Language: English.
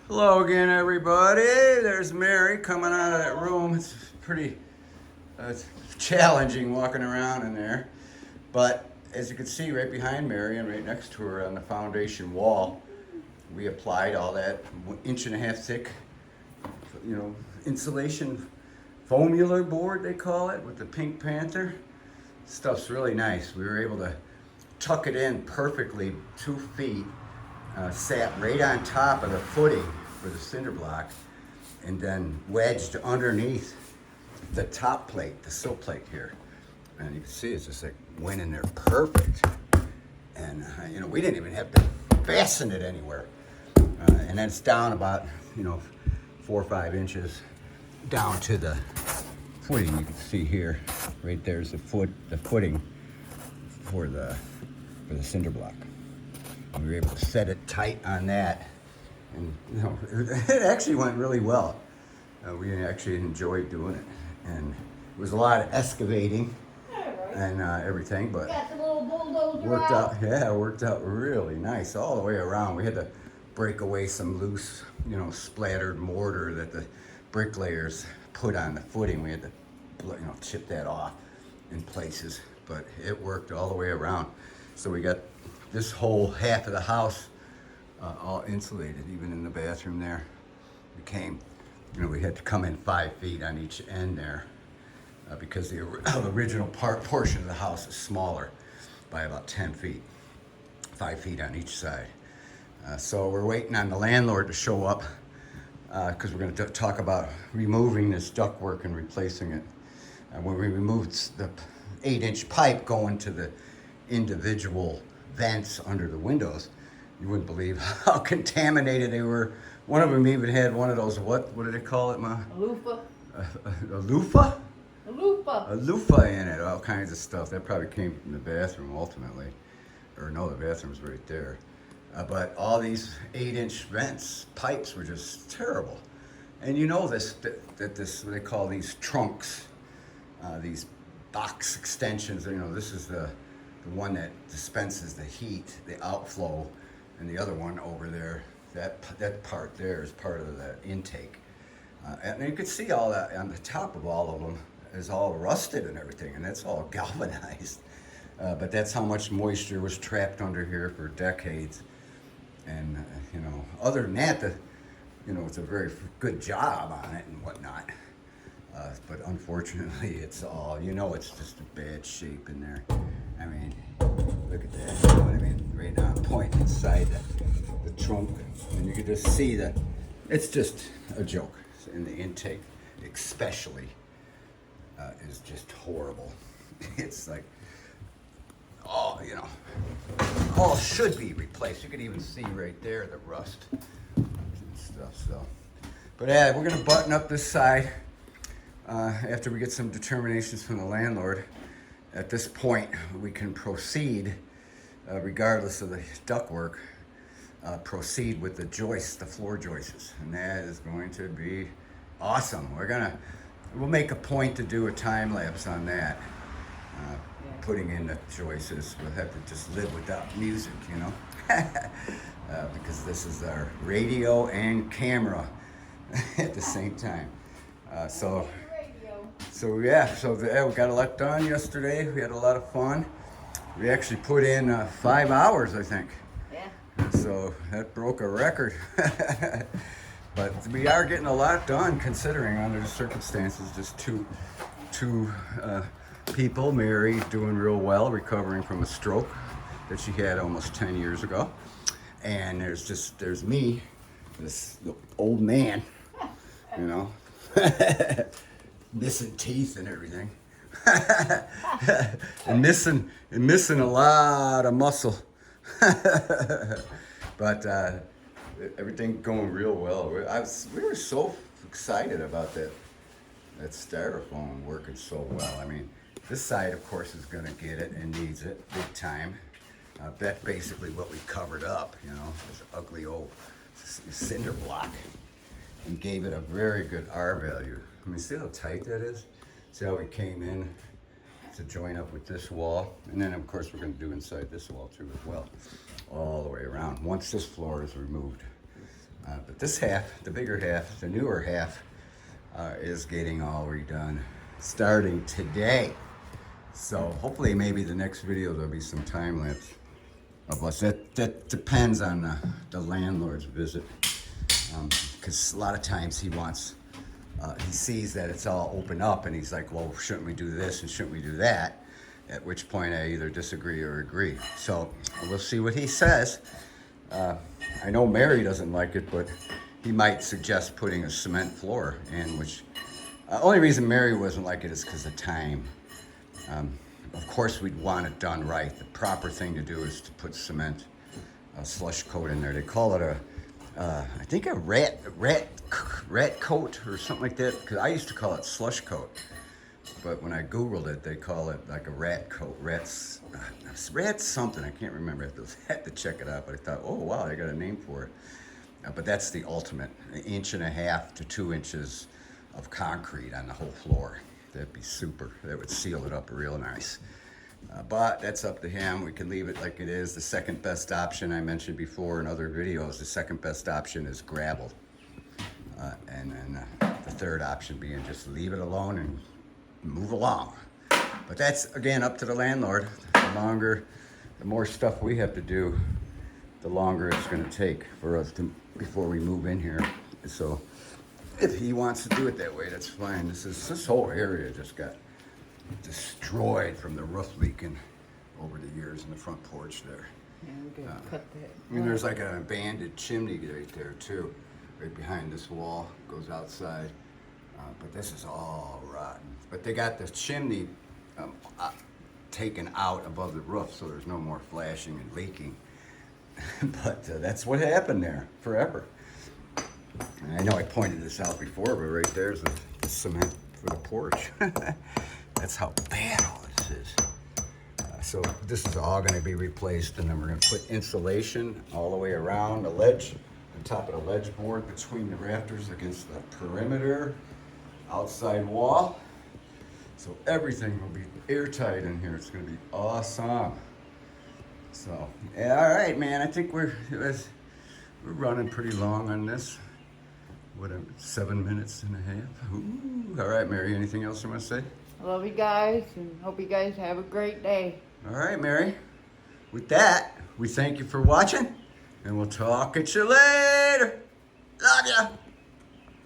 Hello again, everybody. There's Mary coming out of that room. It's pretty it's challenging walking around in there. But as you can see right behind Mary and right next to her on the foundation wall, we applied all that inch and a half thick, insulation foamular board, they call it, with the Pink Panther. Stuff's really nice. We were able to tuck it in perfectly 2 feet. Sat right on top of the footing for the cinder block and then wedged underneath the top plate, the sill plate here. And you can see it's just like went in there perfect. And we didn't even have to fasten it anywhere. And then it's down about 4 or 5 inches down to the footing. You can see here, right there's the footing for the cinder block. We were able to set it tight on that, and it actually went really well. We actually enjoyed doing it, and it was a lot of excavating and everything, but got the little bulldozer worked out. out. Yeah, it worked out really nice all the way around. We had to break away some loose, splattered mortar that the bricklayers put on the footing. We had to, chip that off in places, but it worked all the way around. So we got this whole half of the house all insulated, even in the bathroom there. We had to come in 5 feet on each end there because the original portion of the house is smaller by about 10 feet, 5 feet on each side. So we're waiting on the landlord to show up because we're going to talk about removing this ductwork and replacing it. When we removed the 8-inch pipe going to the individual vents under the windows, you wouldn't believe how contaminated they were. One of them even had one of those, what do they call it, Ma? A loofah. A loofah? A loofah. A loofah in it, all kinds of stuff. That probably came from the bathroom ultimately. Or no, the bathroom's right there. But all these 8-inch vents, pipes were just terrible. And that this, what they call these trunks, these box extensions, this is the one that dispenses the heat, the outflow, and the other one over there, that part there is part of the intake. And you can see all that on the top of all of them is all rusted and everything, and that's all galvanized. But that's how much moisture was trapped under here for decades. And, other than that, it's a very good job on it and whatnot. But unfortunately, it's all, it's just a bad shape in there. I mean, look at that. You know what I mean? Right on point inside the trunk. And you can just see that it's just a joke. And the intake, especially, is just horrible. It's like, all should be replaced. You can even see right there the rust and stuff. So, but yeah, we're going to button up this side. After we get some determinations from the landlord. At this point, we can proceed, regardless of the ductwork, proceed with the joists, the floor joists. And that is going to be awesome. We'll make a point to do a time lapse on that. Putting in the joists, we'll have to just live without music, because this is our radio and camera at the same time. So we got a lot done yesterday. We had a lot of fun. We actually put in 5 hours, I think. Yeah. And so that broke a record. But we are getting a lot done considering under the circumstances. Just two people. Mary doing real well, recovering from a stroke that she had almost 10 years ago. And there's me, this old man, missing teeth and everything, and missing a lot of muscle, but everything going real well. We were so excited about that styrofoam working so well. I mean, this side, of course, is going to get it and needs it big time. That's basically what we covered up, this ugly old cinder block, and gave it a very good R value. I mean, see how tight that is? See how we came in to join up with this wall? And then, of course, we're going to do inside this wall, too, as well, all the way around, once this floor is removed. But this half, the bigger half, the newer half, is getting all redone starting today. So hopefully maybe the next video there'll be some time lapse of us. That depends on the landlord's visit. Because a lot of times he wants, he sees that it's all open up and he's like, well, shouldn't we do this and shouldn't we do that? At which point I either disagree or agree. So we'll see what he says. I know Mary doesn't like it, but he might suggest putting a cement floor in, which, only reason Mary wasn't like it is because of time. Of course we'd want it done right. The proper thing to do is to put cement, slush coat in there. They call it I think a rat coat or something like that, because I used to call it slush coat. But when I Googled it, they call it like a rat coat, rats something, I can't remember. I had to check it out, but I thought, oh wow, they got a name for it. But that's the ultimate, 1.5 to 2 inches of concrete on the whole floor. That'd be super, that would seal it up real nice. But that's up to him. We can leave it like it is. The second best option I mentioned before in other videos, the second best option is gravel. And then the third option being just leave it alone and move along. But that's, again, up to the landlord. The more stuff we have to do, the longer it's gonna take for us to, before we move in here. So if he wants to do it that way, that's fine. This whole area just got destroyed from the roof leaking over the years in the front porch there. Yeah, we gotta cut that. I mean, there's like an abandoned chimney right there too, right behind this wall, goes outside. But this is all rotten. But they got the chimney taken out above the roof, so there's no more flashing and leaking. But that's what happened there forever. And I know I pointed this out before, but right there's the cement for the porch. That's how bad all this is. So this is all going to be replaced, and then we're going to put insulation all the way around the ledge, on top of the ledge board between the rafters against the perimeter outside wall. So everything will be airtight in here. It's going to be awesome. So, yeah, all right, man. I think we're running pretty long on this. What, 7 minutes and a half? Ooh. All right, Mary, anything else you want to say? I love you guys and hope you guys have a great day. All right, Mary. With that, we thank you for watching, and we'll talk at you later. Love ya.